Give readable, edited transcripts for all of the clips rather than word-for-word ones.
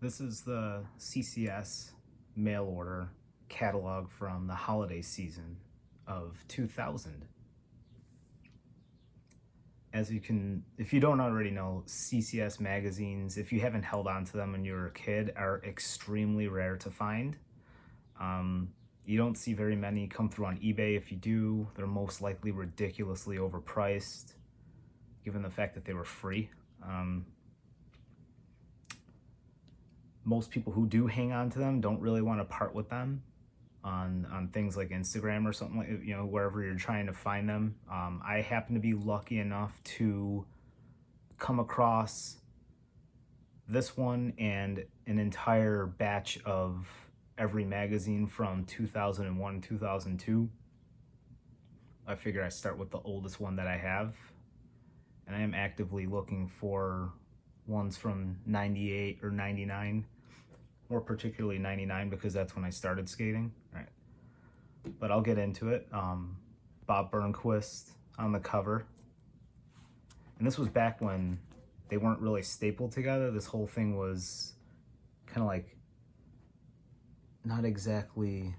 This is the CCS mail order catalog from the holiday season of 2000. As you can, if you don't already know, CCS magazines, if you haven't held on to them when you were a kid, are extremely rare to find. You don't see very many come through on eBay. If you do, they're most likely ridiculously overpriced, given the fact that they were free. Most people who do hang on to them don't really want to part with them on things like Instagram or something, like, you know, wherever you're trying to find them. I happen to be lucky enough to come across this one and an entire batch of every magazine from 2001, 2002. I figure I start with the oldest one that I have, and I am actively looking for ones from 98 or 99, more particularly 99 because that's when I started skating. All right, but I'll get into it. Bob Burnquist on the cover, and this was back when they weren't really stapled together. This whole thing was kind of like, not exactly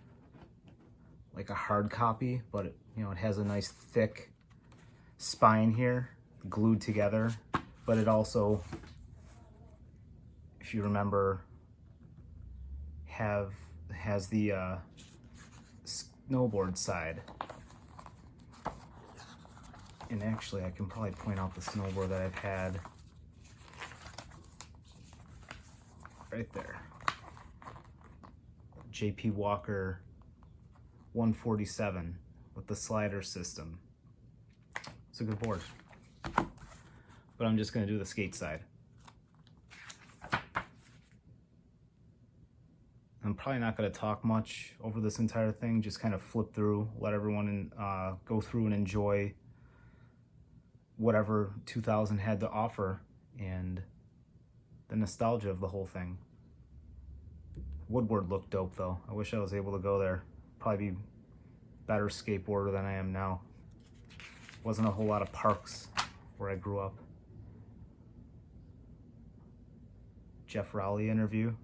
like a hard copy, but it, you know, it has a nice thick spine here glued together, but it also, if you remember, has the snowboard side. And actually I can probably point out the snowboard that I've had right there. JP Walker 147 with the slider system. It's a good board. But I'm just gonna do the skate side. I'm probably not gonna talk much over this entire thing, just kind of flip through, let everyone go through and enjoy whatever 2000 had to offer and the nostalgia of the whole thing. Woodward looked dope though. I wish I was able to go there. Probably be better skateboarder than I am now. Wasn't a whole lot of parks where I grew up. Jeff Rowley interview.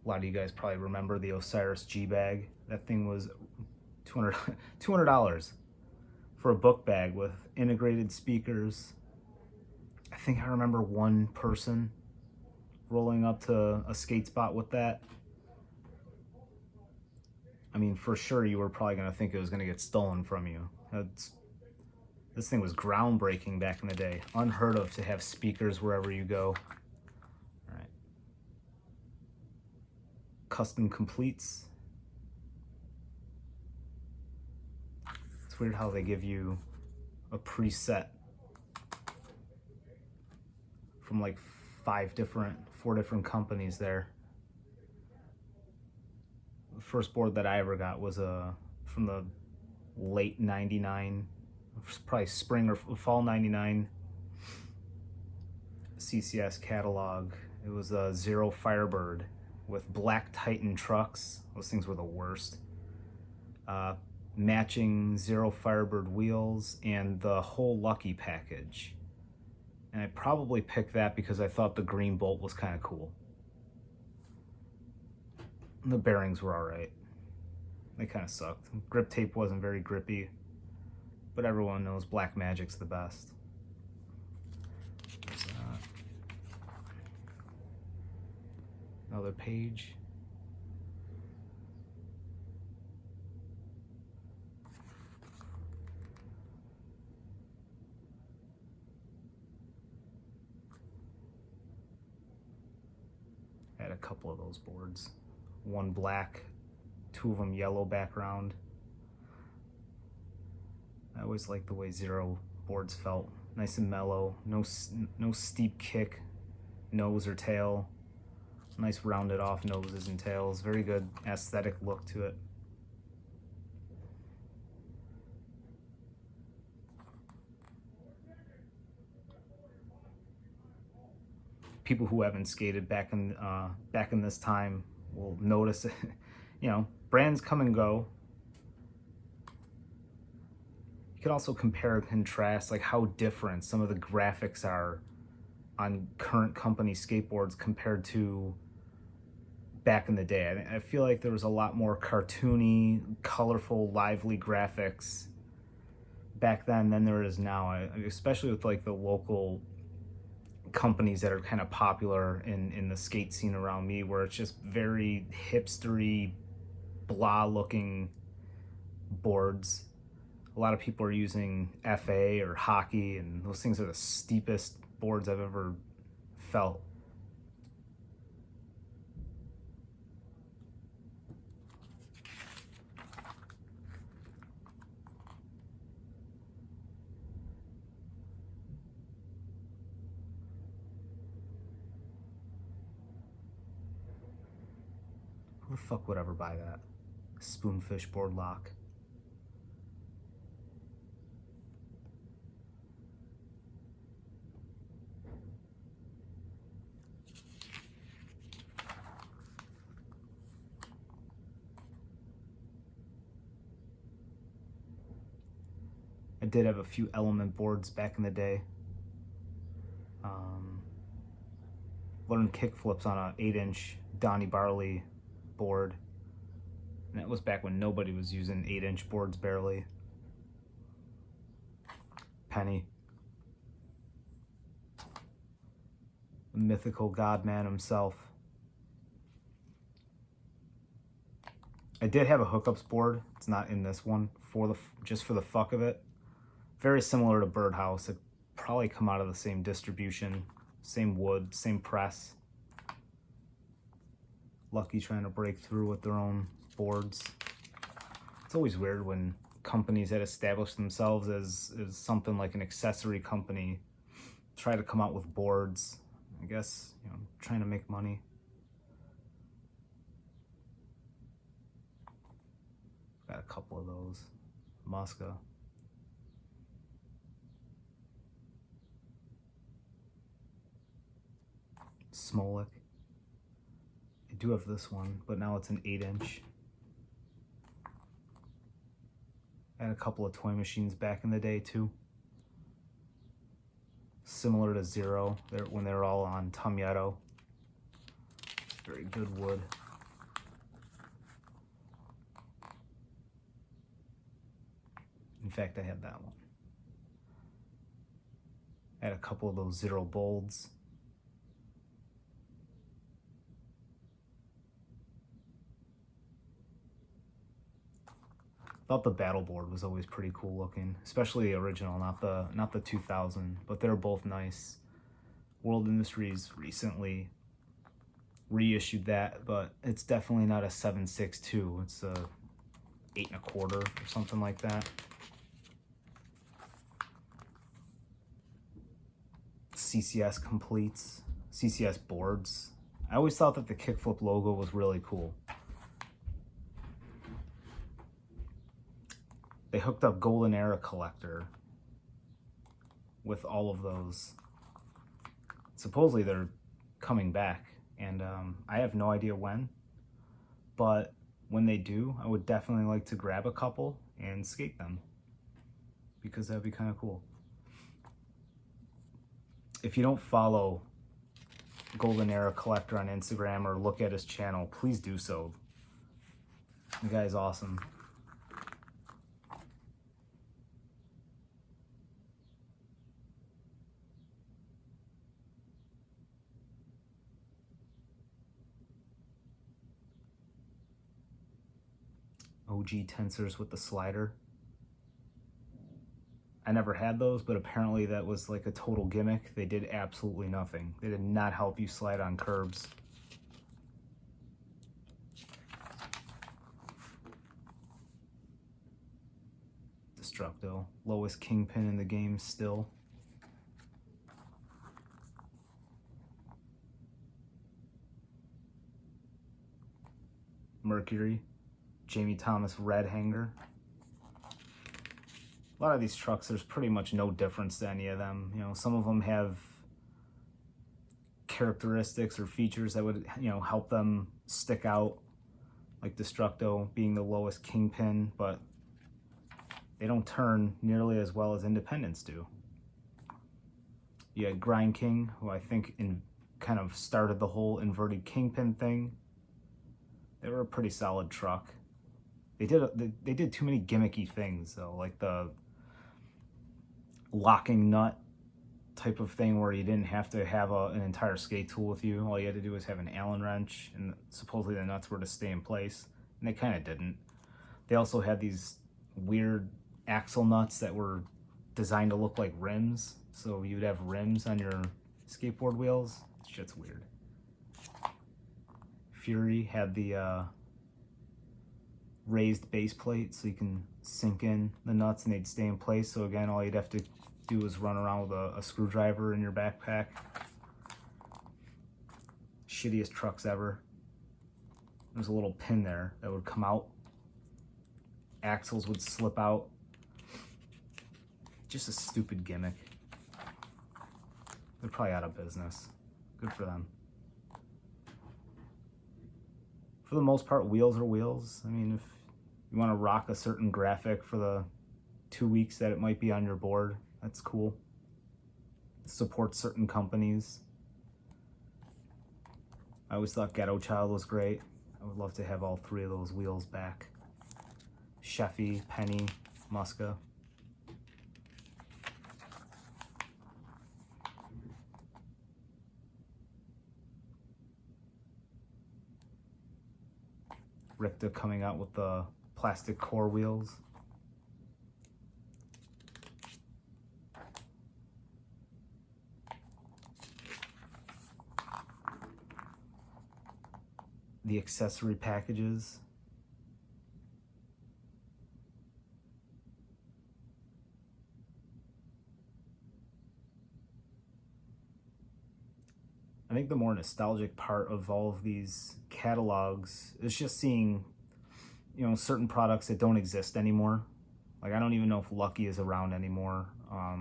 A lot of you guys probably remember the Osiris G bag. That thing was $200 for a book bag with integrated speakers. I think I remember one person rolling up to a skate spot with that. I mean, for sure you were probably gonna think it was gonna get stolen from you. This thing was groundbreaking back in the day. Unheard of to have speakers wherever you go. All right. Custom completes. It's weird how they give you a preset from like four different companies there. The first board that I ever got was from the late 99, probably spring or fall 99 CCS catalog. It was a Zero Firebird with black Titan trucks. Those things were the worst. Matching Zero Firebird wheels and the whole Lucky package. And I probably picked that because I thought the green bolt was kind of cool. And the bearings were all right. They kind of sucked. Grip tape wasn't very grippy, but everyone knows Black Magic's the best. There's another page. I had a couple of those boards. One black, two of them yellow background. I always liked the way Zero boards felt. Nice and mellow, no steep kick, nose or tail. Nice rounded off noses and tails. Very good aesthetic look to it. People who haven't skated back in this time will notice it. You know, brands come and go. You could also compare and contrast like how different some of the graphics are on current company skateboards compared to back in the day. I feel like there was a lot more cartoony, colorful, lively graphics back then than there is now, especially with like the local companies that are kind of popular in the skate scene around me, where it's just very hipstery, blah looking boards. A lot of people are using FA or hockey, and those things are the steepest boards I've ever felt. Who the fuck would ever buy that? Spoonfish board lock. I did have a few Element boards back in the day. Learned kickflips on a 8-inch Donnie Barley board. And that was back when nobody was using 8-inch boards barely. Penny. The mythical godman himself. I did have a hookups board. It's not in this one, just for the fuck of it. Very similar to Birdhouse. It probably come out of the same distribution, same wood, same press. Lucky trying to break through with their own boards. It's always weird when companies that establish themselves as something like an accessory company try to come out with boards. I guess, trying to make money. Got a couple of those. Muska. Smolik. I do have this one, but now it's an 8-inch. I had a couple of toy machines back in the day too. Similar to Zero, when they were all on Tomieto. Very good wood. In fact, I had that one. I had a couple of those Zero Bolds. Thought the battle board was always pretty cool looking, especially the original, not the 2000, but they're both nice. World Industries recently reissued that, but it's definitely not a 7.62. It's a 8 1/4 or something like that. CCS completes, CCS boards. I always thought that the kickflip logo was really cool. They hooked up Golden Era Collector with all of those. Supposedly they're coming back, and I have no idea when, but when they do, I would definitely like to grab a couple and skate them, because that'd be kind of cool. If you don't follow Golden Era Collector on Instagram or look at his channel, please do so. The guy's awesome. OG tensors with the slider. I never had those, but apparently that was like a total gimmick. They did absolutely nothing. They did not help you slide on curbs. Destructo, lowest kingpin in the game still. Mercury, Jamie Thomas red hanger. A lot of these trucks, there's pretty much no difference to any of them. Some of them have characteristics or features that would, help them stick out, like Destructo being the lowest kingpin, but they don't turn nearly as well as independents do. You had Grind King, who I think kind of started the whole inverted kingpin thing. They were a pretty solid truck. They did too many gimmicky things though, like the locking nut type of thing where you didn't have to have an entire skate tool with you. All you had to do was have an Allen wrench, and supposedly the nuts were to stay in place, and they kind of didn't. They also had these weird axle nuts that were designed to look like rims, so you'd have rims on your skateboard wheels. Shit's weird. Fury had the raised base plate so you can sink in the nuts and they'd stay in place. So again, all you'd have to do is run around with a screwdriver in your backpack. Shittiest trucks ever. There's a little pin there that would come out. Axles would slip out. Just a stupid gimmick. They're probably out of business. Good for them. For the most part, wheels are wheels. I mean, if you want to rock a certain graphic for the 2 weeks that it might be on your board, that's cool. Support certain companies. I always thought Ghetto Child was great. I would love to have all three of those wheels back. Sheffy, Penny, Muska. Ricta coming out with the plastic core wheels. The accessory packages. I think the more nostalgic part of all of these catalogs is just seeing, you know, certain products that don't exist anymore. Like, I don't even know if Lucky is around anymore. I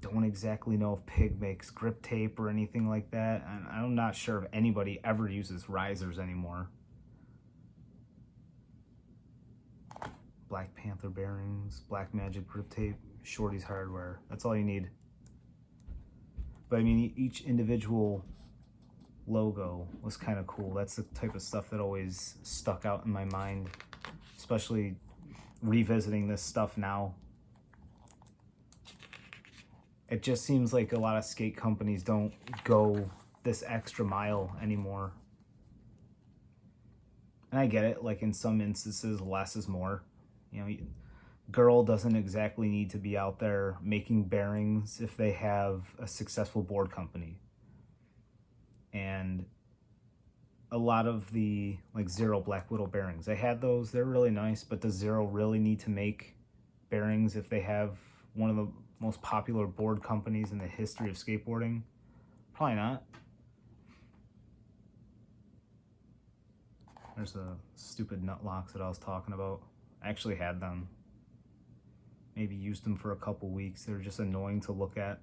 don't exactly know if Pig makes grip tape or anything like that. And I'm not sure if anybody ever uses risers anymore. Black Panther bearings, Black Magic grip tape, Shorty's hardware. That's all you need. But I mean, each individual logo was kind of cool. That's the type of stuff that always stuck out in my mind, especially revisiting this stuff now. It just seems like a lot of skate companies don't go this extra mile anymore. And I get it, like in some instances, less is more. You know, Girl doesn't exactly need to be out there making bearings if they have a successful board company. And a lot of the like Zero Black Widow bearings, I had those, they're really nice, but does Zero really need to make bearings if they have one of the most popular board companies in the history of skateboarding? Probably not. There's the stupid nut locks that I was talking about. I actually had them. Maybe used them for a couple weeks. They were just annoying to look at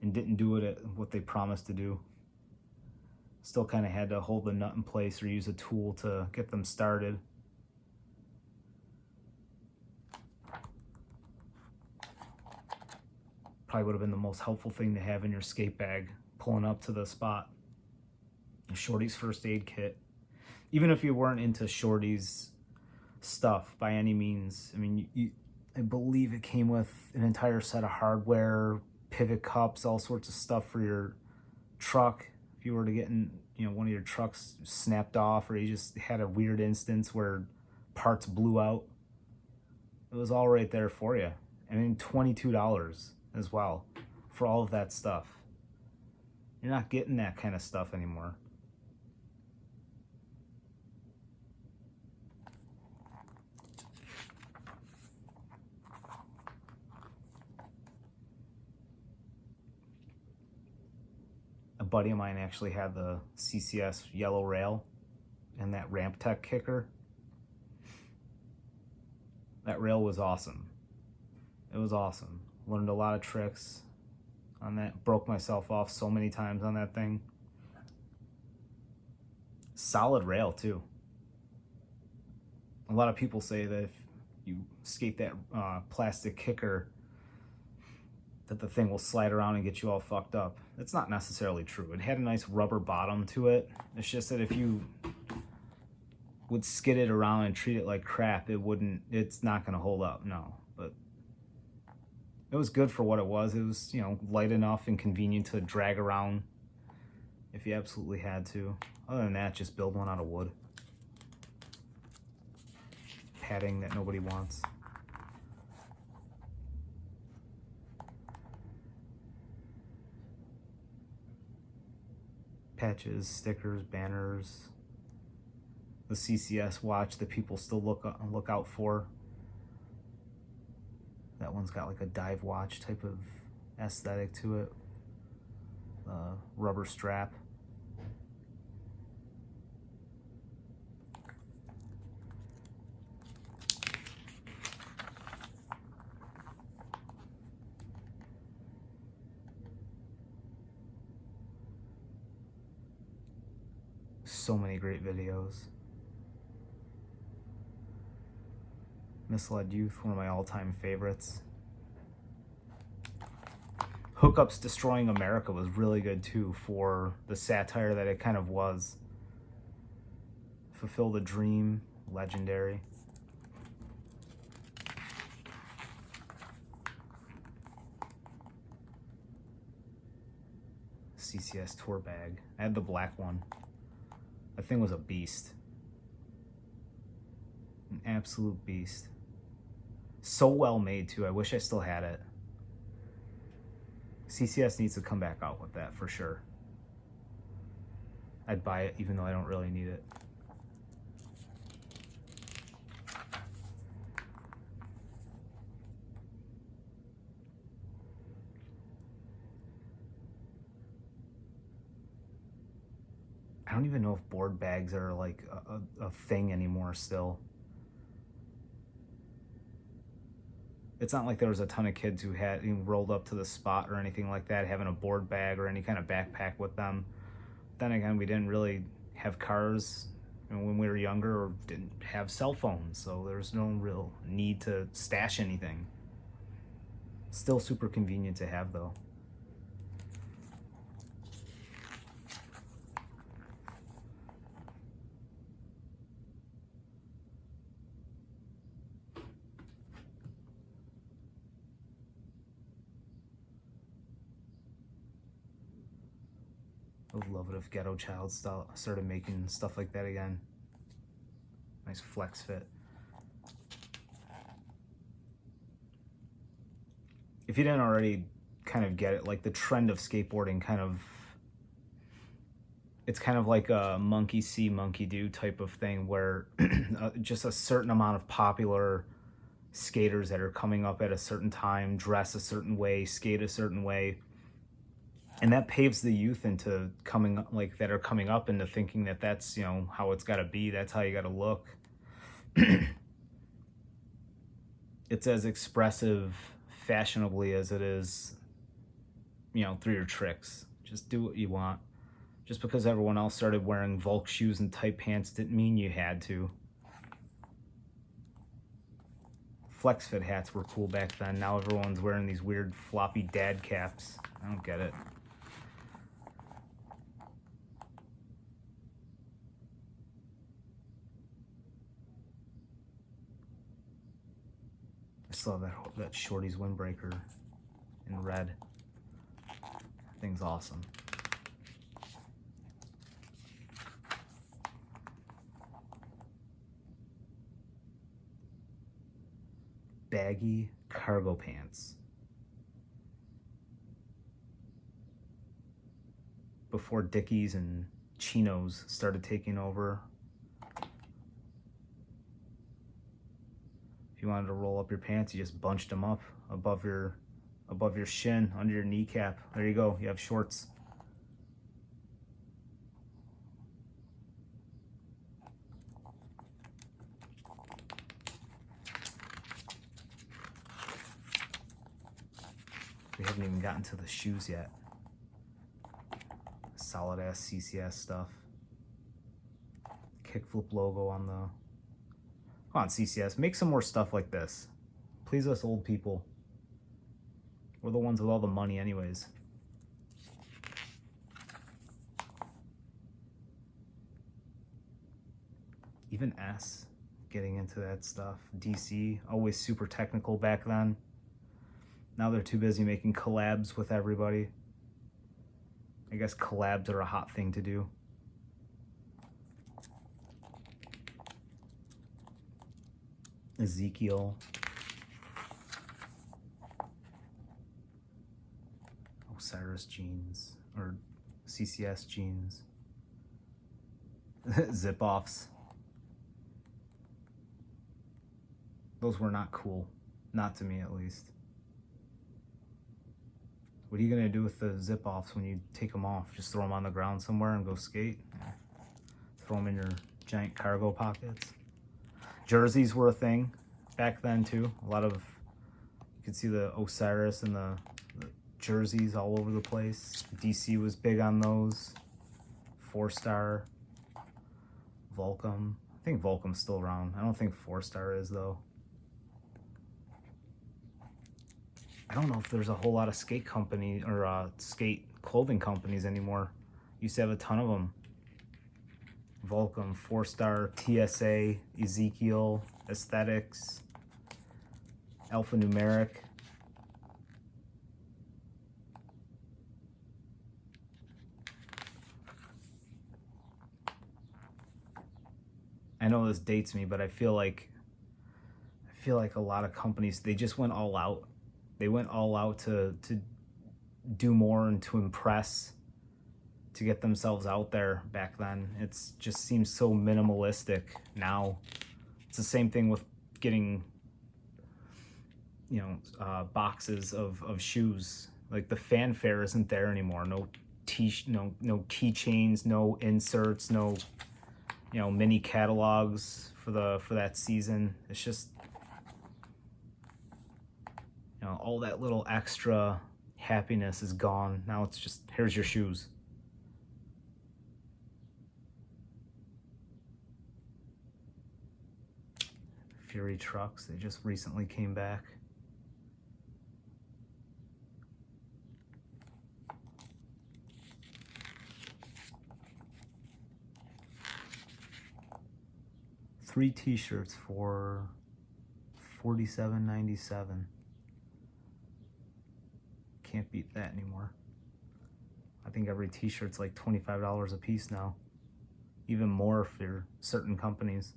and didn't do it at what they promised to do. Still kind of had to hold the nut in place or use a tool to get them started. Probably would have been the most helpful thing to have in your skate bag, pulling up to the spot. Shorty's first aid kit. Even if you weren't into Shorty's stuff by any means, I mean, I believe it came with an entire set of hardware, pivot cups, all sorts of stuff for your truck. If you were to get in, you know, one of your trucks snapped off, or you just had a weird instance where parts blew out, it was all right there for you. I mean, $22 as well for all of that stuff. You're not getting that kind of stuff anymore. A buddy of mine actually had the CCS yellow rail and that Ramp Tech kicker. That rail was awesome. It was awesome. Learned a lot of tricks on that. Broke myself off so many times on that thing. Solid rail too. A lot of people say that if you skate that plastic kicker, that the thing will slide around and get you all fucked up. That's not necessarily true. It had a nice rubber bottom to it. It's just that if you would skid it around and treat it like crap, it's not going to hold up, no. But it was good for what it was. It was, light enough and convenient to drag around if you absolutely had to. Other than that, just build one out of wood. Padding that nobody wants. Patches, stickers, banners. The CCS watch that people still look out for. That one's got like a dive watch type of aesthetic to it. Rubber strap. So many great videos. Misled Youth, one of my all-time favorites. Hookups Destroying America was really good too, for the satire that it kind of was. Fulfill the Dream, legendary. CCS tour bag. I had the black one. That thing was a beast. An absolute beast. So well made too. I wish I still had it. CCS needs to come back out with that for sure. I'd buy it even though I don't really need it. I don't even know if board bags are like a thing anymore still. It's not like there was a ton of kids who rolled up to the spot or anything like that, having a board bag or any kind of backpack with them. Then again, we didn't really have cars when we were younger, or didn't have cell phones, so there's no real need to stash anything. Still super convenient to have though. I would love it if Ghetto Child started making stuff like that again. Nice flex fit. If you didn't already kind of get it, like the trend of skateboarding it's kind of like a monkey see, monkey do type of thing, where just a certain amount of popular skaters that are coming up at a certain time, dress a certain way, skate a certain way. And that paves the youth into coming up into thinking that that's, how it's got to be. That's how you got to look. It's as expressive fashionably as it is, through your tricks. Just do what you want. Just because everyone else started wearing Volk shoes and tight pants didn't mean you had to. Flex fit hats were cool back then. Now everyone's wearing these weird floppy dad caps. I don't get it. I still have that Shorty's windbreaker in red. That thing's awesome. Baggy cargo pants. Before Dickies and chinos started taking over. If you wanted to roll up your pants, you just bunched them up above your shin, under your kneecap. There you go. You have shorts. We haven't even gotten to the shoes yet. Solid ass CCS stuff. Kickflip logo on the Come on, CCS, make some more stuff like this. Please us old people. We're the ones with all the money anyways. Even S, getting into that stuff. DC, always super technical back then. Now they're too busy making collabs with everybody. I guess collabs are a hot thing to do. Ezekiel. Osiris jeans, or CCS jeans. Zip-offs. Those were not cool. Not to me, at least. What are you gonna do with the zip-offs when you take them off? Just throw them on the ground somewhere and go skate? Throw them in your giant cargo pockets? Jerseys were a thing back then too. A lot of, you could see the Osiris and the jerseys all over the place. DC was big on those. 4-star. Volcom. I think Volcom's still around. I don't think 4-star is though. I don't know if there's a whole lot of skate company or skate clothing companies anymore. Used to have a ton of them. Volcom, 4-star, TSA, Ezekiel, Aesthetics, Alphanumeric. I know this dates me, but I feel like a lot of companies, they just went all out. They went all out to do more and to impress, to get themselves out there back then. It's just seems so minimalistic now. It's the same thing with getting, you know, boxes of shoes. Like the fanfare isn't there anymore. No keychains, no inserts, no, you know, mini catalogs for that season. It's just, you know, all that little extra happiness is gone. Now it's just, here's your shoes. Fury trucks, they just recently came back. Three t-shirts for $47.97. Can't beat that anymore. I think every t-shirt's like $25 a piece now. Even more for certain companies.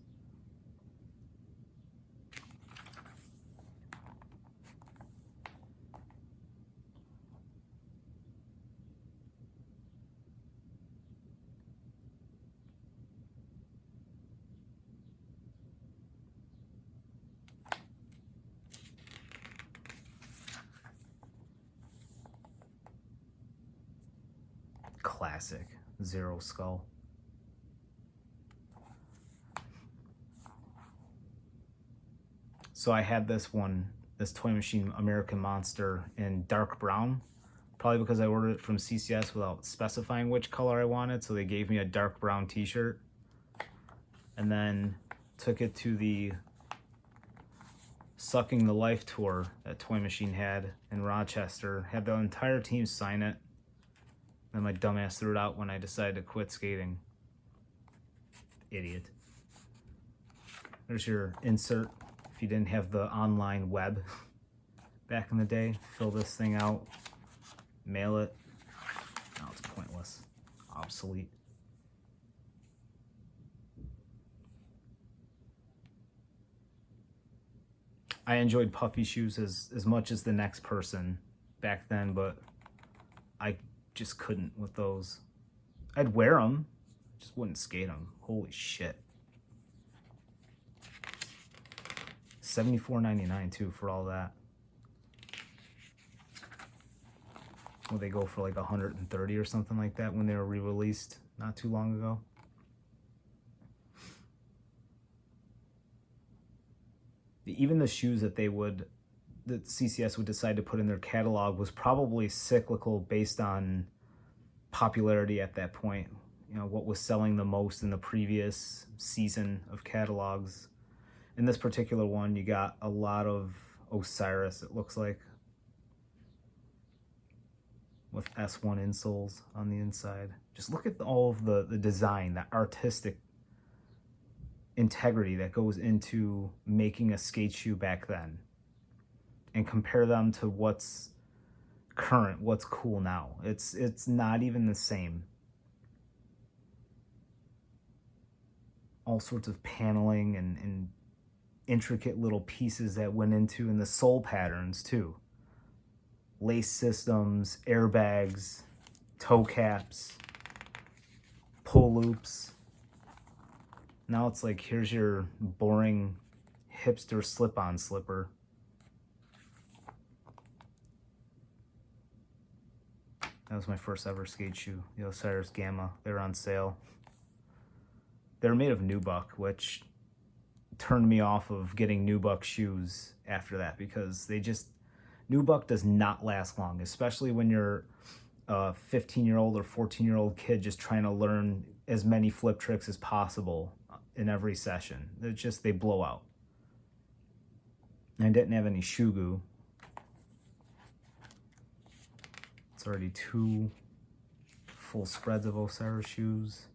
Classic Zero Skull. So I had this Toy Machine American Monster in dark brown, probably because I ordered it from CCS without specifying which color I wanted, so they gave me a dark brown t-shirt. And then took it to the Sucking the Life tour that Toy Machine had in Rochester. Had the entire team sign it. Then my dumbass threw it out when I decided to quit skating. Idiot. There's your insert if you didn't have the online web back in the day. Fill this thing out, mail it. Now it's pointless, obsolete. I enjoyed puffy shoes as much as the next person back then, but I just couldn't with those. I'd wear them, just wouldn't skate them. Holy shit. $74.99 too for all that. Well, they go for like 130 or something like that when they were re-released not too long ago. Even the shoes that CCS would decide to put in their catalog was probably cyclical based on popularity at that point. You know, what was selling the most in the previous season of catalogs. In this particular one, you got a lot of Osiris, it looks like, with S1 insoles on the inside. Just look at all of the design, that artistic integrity that goes into making a skate shoe back then, and compare them to what's current, what's cool now. It's not even the same. All sorts of paneling and intricate little pieces that went into, and the sole patterns too. Lace systems, airbags, toe caps, pull loops. Now it's like, here's your boring hipster slip-on slipper. That was my first ever skate shoe, the Osiris Gamma. They were on sale. They were made of nubuck, which turned me off of getting nubuck shoes after that, because nubuck does not last long, especially when you're a 15-year-old or 14-year-old kid just trying to learn as many flip tricks as possible in every session. They blow out. I didn't have any shoe goo. It's already 2 full spreads of Osiris shoes.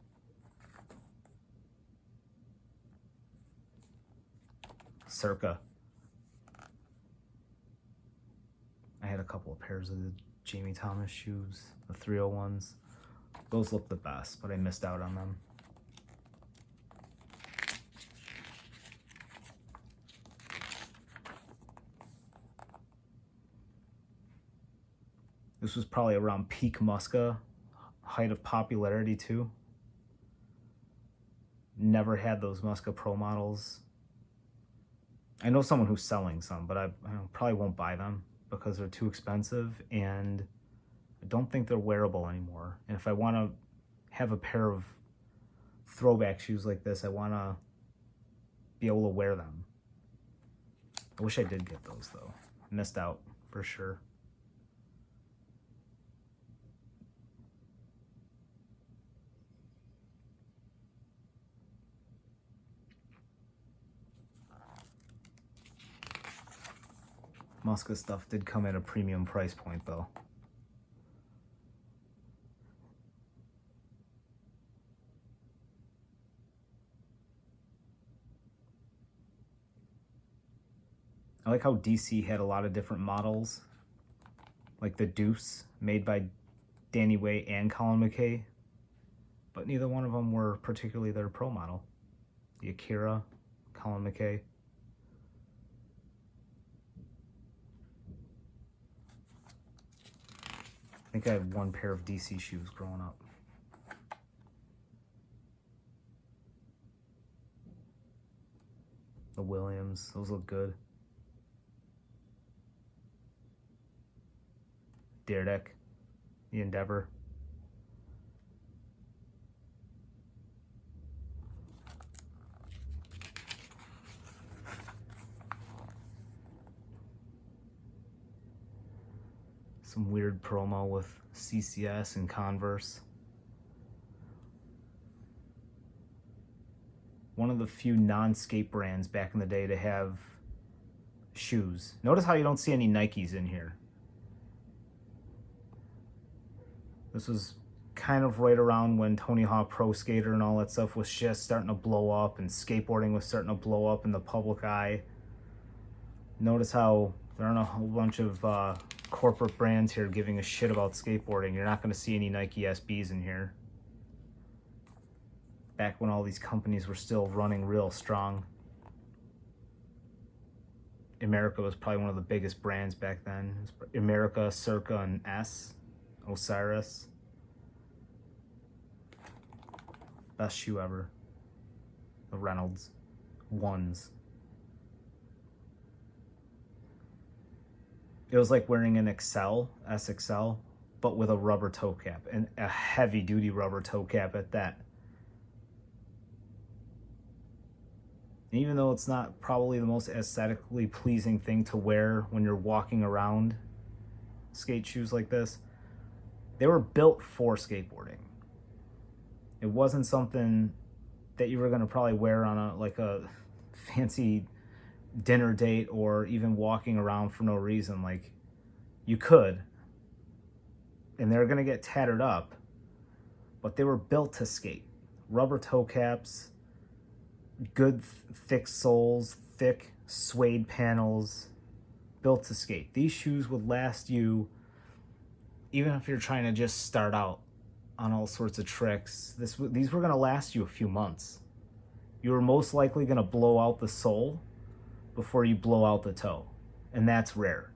Circa. I had a couple of pairs of the Jamie Thomas shoes, the 301s. Those look the best, but I missed out on them. This was probably around peak Muska, height of popularity too. Never had those Muska Pro models. I know someone who's selling some, but I probably won't buy them because they're too expensive, and I don't think they're wearable anymore. And if I want to have a pair of throwback shoes like this, I want to be able to wear them. I wish I did get those though. Missed out for sure. Muska stuff did come at a premium price point though. I like how DC had a lot of different models, like the Deuce, made by Danny Way and Colin McKay, but neither one of them were particularly their pro model. The Akira, Colin McKay. I think I had 1 pair of DC shoes growing up. The Williams, those look good. Daredek, the Endeavor. Some weird promo with CCS and Converse. One of the few non-skate brands back in the day to have shoes. Notice how you don't see any Nikes in here. This was kind of right around when Tony Hawk Pro Skater and all that stuff was just starting to blow up, and skateboarding was starting to blow up in the public eye. Notice how there aren't a whole bunch of corporate brands here giving a shit about skateboarding. You're not going to see any Nike SBs in here. Back when all these companies were still running real strong. America was probably one of the biggest brands back then. America, Circa, and S. Osiris. Best shoe ever. The Reynolds ones. It was like wearing an SXL, but with a rubber toe cap, and a heavy duty rubber toe cap at that. And even though it's not probably the most aesthetically pleasing thing to wear when you're walking around, skate shoes like this, they were built for skateboarding. It wasn't something that you were going to probably wear on a fancy dinner date or even walking around for no reason. Like, you could, and they're gonna get tattered up, but they were built to skate. Rubber toe caps, good thick soles, thick suede panels, built to skate. These shoes would last you, even if you're trying to just start out on all sorts of tricks. These were gonna last you a few months. You were most likely gonna blow out the sole before you blow out the toe, and that's rare.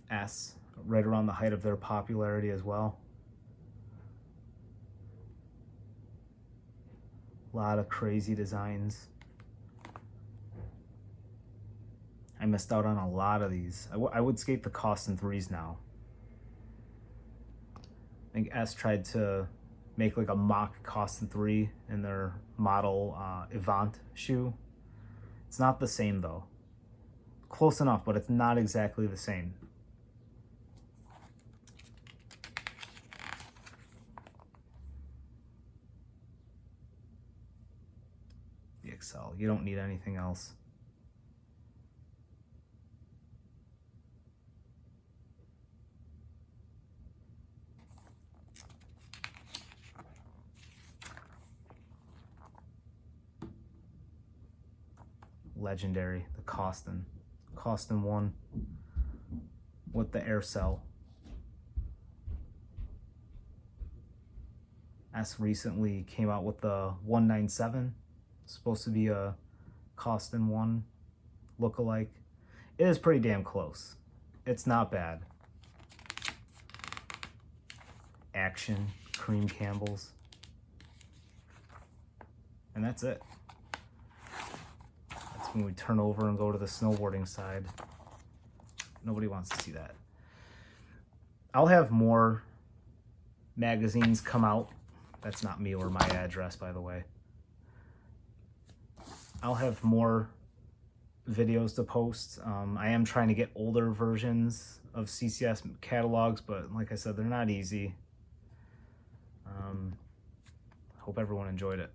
S, right around the height of their popularity as well. A lot of crazy designs. I missed out on a lot of these. I would skate the Costin 3s now. I think S tried to make like a mock Costin 3 in their model Avant shoe. It's not the same though. Close enough, but it's not exactly the same. The XL, you don't need anything else. Legendary, the Costin 1 with the air cell. S recently came out with the 197, supposed to be a Costin 1 lookalike. It is pretty damn close. It's not bad. Action, Cream Campbell's, and that's it. When we turn over and go to the snowboarding side. Nobody wants to see that. I'll have more magazines come out. That's not me or my address, by the way. I'll have more videos to post. I am trying to get older versions of CCS catalogs, but like I said, they're not easy. Hope everyone enjoyed it.